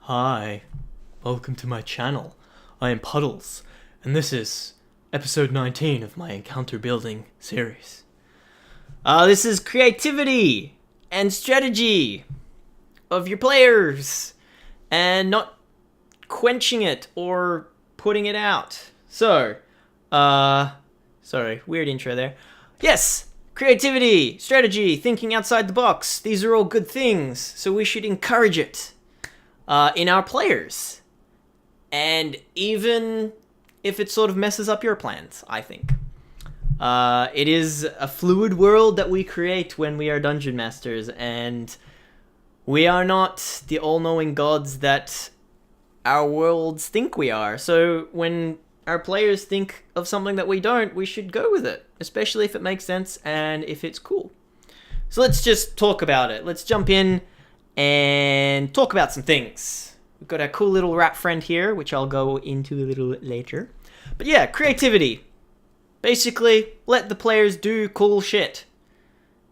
Hi, welcome to my channel. I am Puddles, and this is episode 19 of my encounter building series. This is creativity and strategy of your players, and not quenching it or putting it out. So, sorry, weird intro there. Yes, creativity, strategy, thinking outside the box. These are all good things, so we should encourage it. In our players, and even if it sort of messes up your plans, I think. It is a fluid world that we create when we are dungeon masters, and we are not the all-knowing gods that our worlds think we are. So when our players think of something that we don't, we should go with it, especially if it makes sense and if it's cool. So let's just talk about it. Let's jump in and talk about some things. We've got our cool little rat friend here, which I'll go into a little later. But yeah, creativity. Basically, let the players do cool shit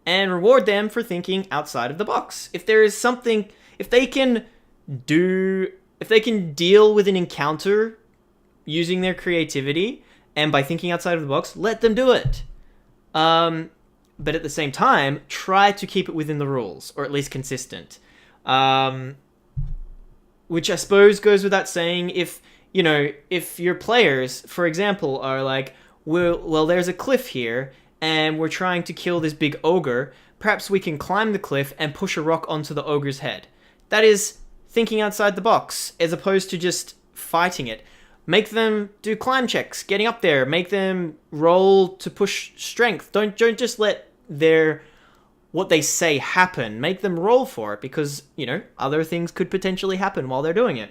and reward them for thinking outside of the box. If there is something, if they can deal with an encounter using their creativity and by thinking outside of the box, let them do it. But at the same time, try to keep it within the rules, or at least consistent. Which I suppose goes without saying. If your players, for example, are like, well, there's a cliff here, and we're trying to kill this big ogre, perhaps we can climb the cliff and push a rock onto the ogre's head. That is thinking outside the box, as opposed to just fighting it. Make them do climb checks, getting up there. Make them roll to push strength. Don't just let what they say happen. Make them roll for it, because, other things could potentially happen while they're doing it.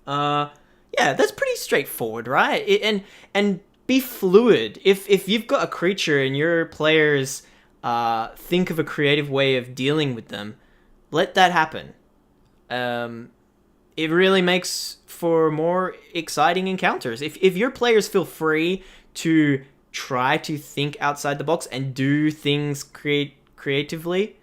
Yeah, that's pretty straightforward, right? And be fluid. If you've got a creature and your players think of a creative way of dealing with them, let that happen. It really makes for more exciting encounters. If your players feel free to try to think outside the box and do things creatively,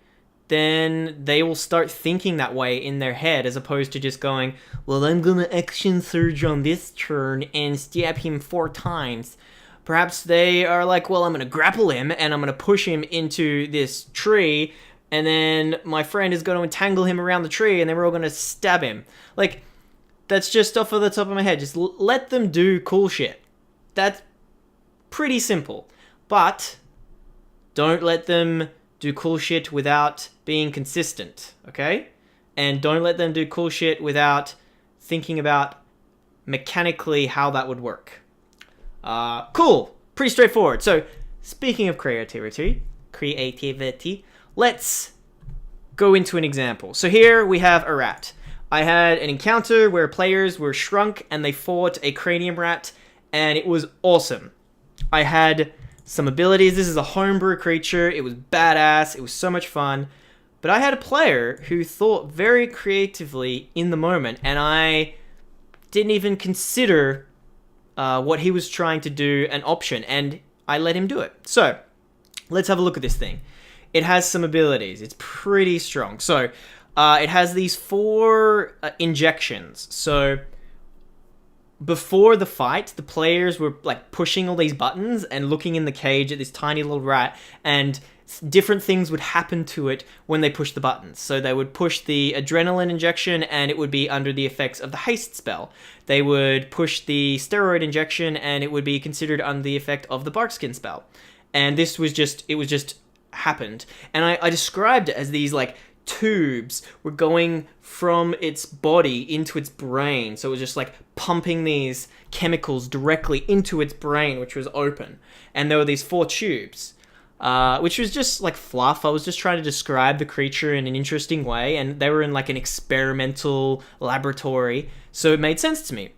then they will start thinking that way in their head, as opposed to just going, well, I'm gonna action surge on this turn and stab him 4 times. Perhaps they are like, well, I'm gonna grapple him and I'm gonna push him into this tree, and then my friend is going to entangle him around the tree, and then we're all going to stab him. Like, that's just off of the top of my head. Just let them do cool shit. That's pretty simple. But don't let them do cool shit without being consistent, okay? And don't let them do cool shit without thinking about mechanically how that would work. Cool. Pretty straightforward. So, speaking of creativity, let's go into an example. So here we have a rat. I had an encounter where players were shrunk and they fought a cranium rat, and it was awesome. I had some abilities. This is a homebrew creature. It was badass. It was so much fun. But I had a player who thought very creatively in the moment, and I didn't even consider what he was trying to do an option, and I let him do it. So, let's have a look at this thing. It has some abilities. It's pretty strong. So, it has these 4 injections. So, before the fight, the players were like pushing all these buttons and looking in the cage at this tiny little rat, and different things would happen to it when they pushed the buttons. So they would push the adrenaline injection and it would be under the effects of the haste spell. They would push the steroid injection and it would be considered under the effect of the barkskin spell. And this was just happened. And I described it as these like tubes were going from its body into its brain. So it was just like pumping these chemicals directly into its brain, which was open. And there were these 4 tubes, which was just like fluff. I was just trying to describe the creature in an interesting way, and they were in like an experimental laboratory, so it made sense to me.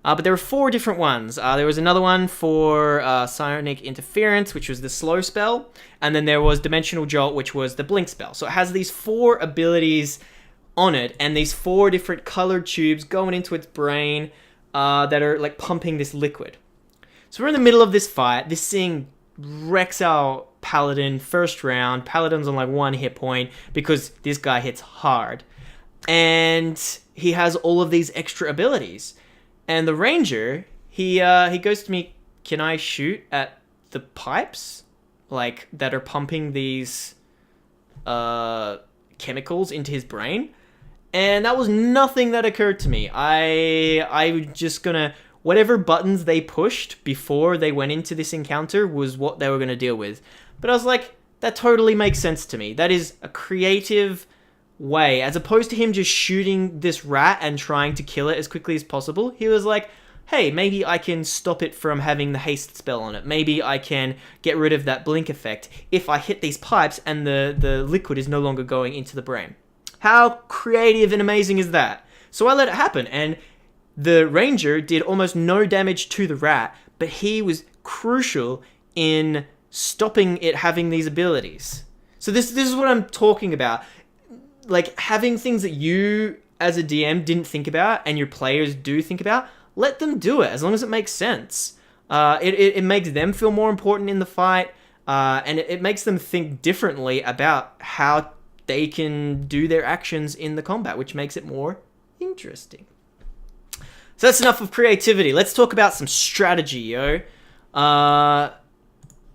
But there were 4 different ones. There was another one for psionic interference, which was the slow spell, and then there was dimensional jolt, which was the blink spell. So it has these 4 abilities on it, and these 4 different colored tubes going into its brain that are like pumping this liquid. So we're in the middle of this fight. This thing wrecks our paladin first round. Paladin's on like 1 hit point because this guy hits hard. And he has all of these extra abilities. And the ranger, he goes to me, "Can I shoot at the pipes, like that are pumping these chemicals into his brain?" And that was nothing that occurred to me. I was just gonna, whatever buttons they pushed before they went into this encounter was what they were gonna deal with. But I was like, that totally makes sense to me. That is a creative way, as opposed to him just shooting this rat and trying to kill it as quickly as possible. He was like, hey, maybe I can stop it from having the haste spell on it. Maybe I can get rid of that blink effect if I hit these pipes and the liquid is no longer going into the brain. How creative and amazing is that? So I let it happen, and the ranger did almost no damage to the rat, but he was crucial in stopping it having these abilities. So this is what I'm talking about. Like, having things that you as a DM didn't think about and your players do think about, let them do it as long as it makes sense. It makes them feel more important in the fight, and it makes them think differently about how they can do their actions in the combat, which makes it more interesting. So that's enough of creativity. Let's talk about some strategy, yo.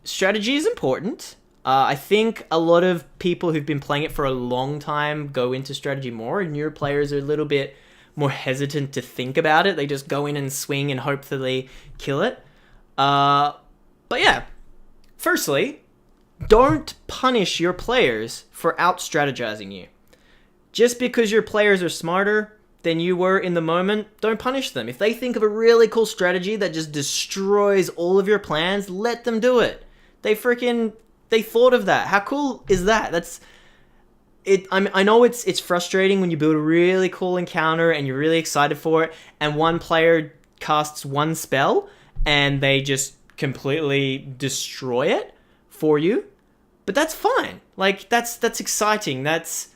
Strategy is important. I think a lot of people who've been playing it for a long time go into strategy more, and newer players are a little bit more hesitant to think about it. They just go in and swing and hope that they kill it. But yeah, firstly, don't punish your players for out-strategizing you. Just because your players are smarter than you were in the moment, don't punish them. If they think of a really cool strategy that just destroys all of your plans, let them do it. They thought of that. How cool is that? That's it. I know it's frustrating when you build a really cool encounter and you're really excited for it, and one player casts one spell and they just completely destroy it for you. But that's fine. Like, that's exciting. It's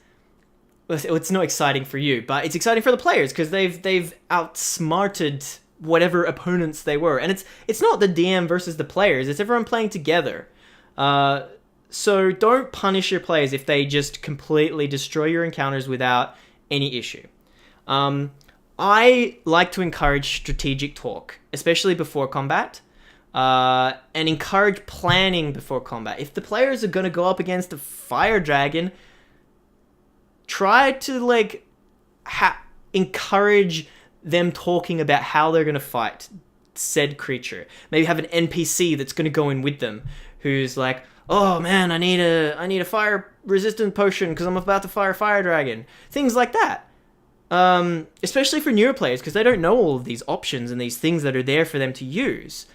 not exciting for you, but it's exciting for the players because they've outsmarted whatever opponents they were. And it's not the DM versus the players, it's everyone playing together. So don't punish your players if they just completely destroy your encounters without any issue. I like to encourage strategic talk, especially before combat, and encourage planning before combat. If the players are going to go up against a fire dragon, try to encourage them talking about how they're going to fight said creature. Maybe have an NPC that's going to go in with them, who's like, "Oh man, I need a fire resistant potion because I'm about to fire a fire dragon." Things like that. Especially for newer players, because they don't know all of these options and these things that are there for them to use.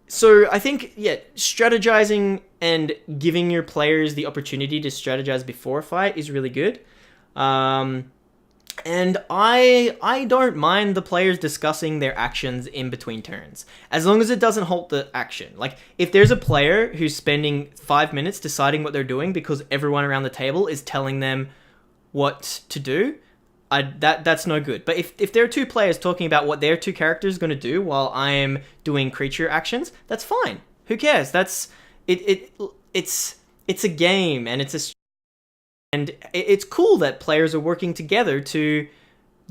So I think, yeah, strategizing and giving your players the opportunity to strategize before a fight is really good. And I don't mind the players discussing their actions in between turns, as long as it doesn't halt the action. Like, if there's a player who's spending 5 minutes deciding what they're doing because everyone around the table is telling them what to do, that's no good. But if there are two players talking about what their two characters are going to do while I am doing creature actions, that's fine. Who cares? That's it's a game, and it's cool that players are working together to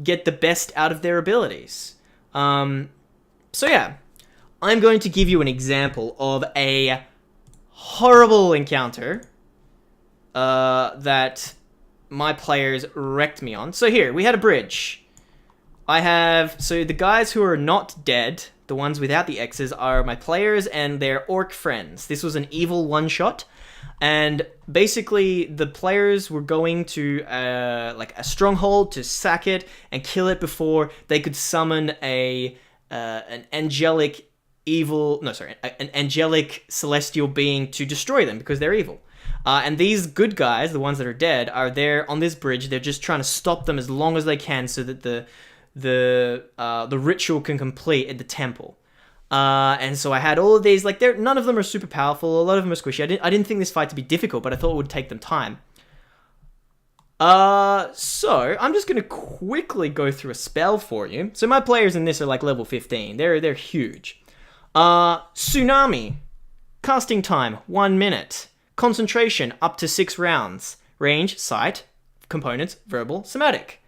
get the best out of their abilities. So yeah, I'm going to give you an example of a horrible encounter that my players wrecked me on. So here, we had a bridge. So the guys who are not dead, the ones without the X's, are my players and their orc friends. This was an evil one-shot, and basically the players were going to a stronghold to sack it and kill it before they could summon an angelic celestial being to destroy them because they're evil. And these good guys, the ones that are dead, are there on this bridge. They're just trying to stop them as long as they can so that the ritual can complete at the temple. And so I had all of these, none of them are super powerful. A lot of them are squishy. I didn't think this fight to be difficult, but I thought it would take them time. So I'm just going to quickly go through a spell for you. So my players in this are level 15. They're huge. Tsunami. Casting time, 1 minute. Concentration, up to 6 rounds. Range, sight, components, verbal, somatic.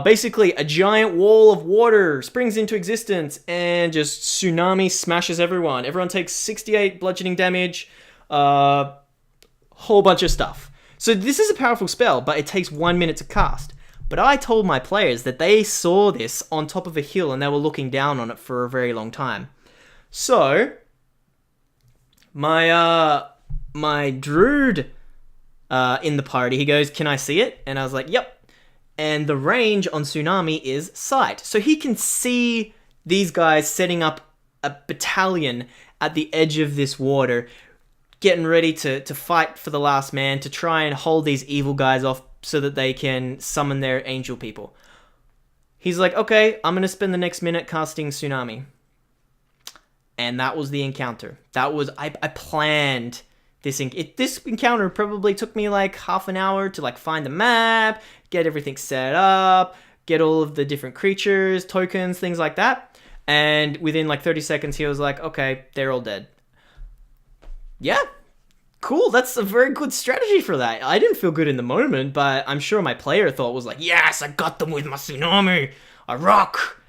Basically, a giant wall of water springs into existence and just tsunami smashes everyone. Everyone takes 68 bludgeoning damage, whole bunch of stuff. So this is a powerful spell, but it takes 1 minute to cast. But I told my players that they saw this on top of a hill and they were looking down on it for a very long time. So, my druid in the party, he goes, "Can I see it?" And I was like, "Yep." And the range on Tsunami is sight. So he can see these guys setting up a battalion at the edge of this water, getting ready to fight for the last man, to try and hold these evil guys off so that they can summon their angel people. He's like, "Okay, I'm going to spend the next minute casting Tsunami." And that was the encounter. I planned this. This encounter probably took me like half an hour to like find the map, get everything set up, get all of the different creatures, tokens, things like that. And within like 30 seconds, he was like, "Okay, they're all dead." Yeah, cool. That's a very good strategy for that. I didn't feel good in the moment, but I'm sure my player thought was like, "Yes, I got them with my Tsunami. I rock."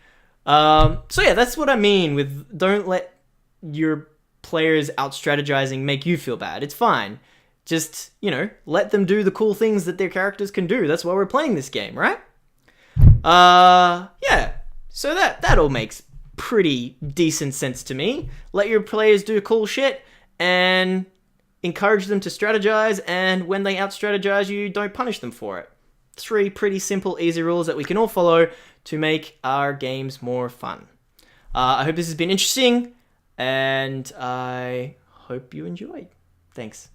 So yeah, that's what I mean with don't let your players out strategizing make you feel bad. It's fine. Just, let them do the cool things that their characters can do. That's why we're playing this game, right? Yeah. So that all makes pretty decent sense to me. Let your players do cool shit and encourage them to strategize, and when they out-strategize you, don't punish them for it. 3 pretty simple, easy rules that we can all follow to make our games more fun. I hope this has been interesting, and I hope you enjoyed. Thanks.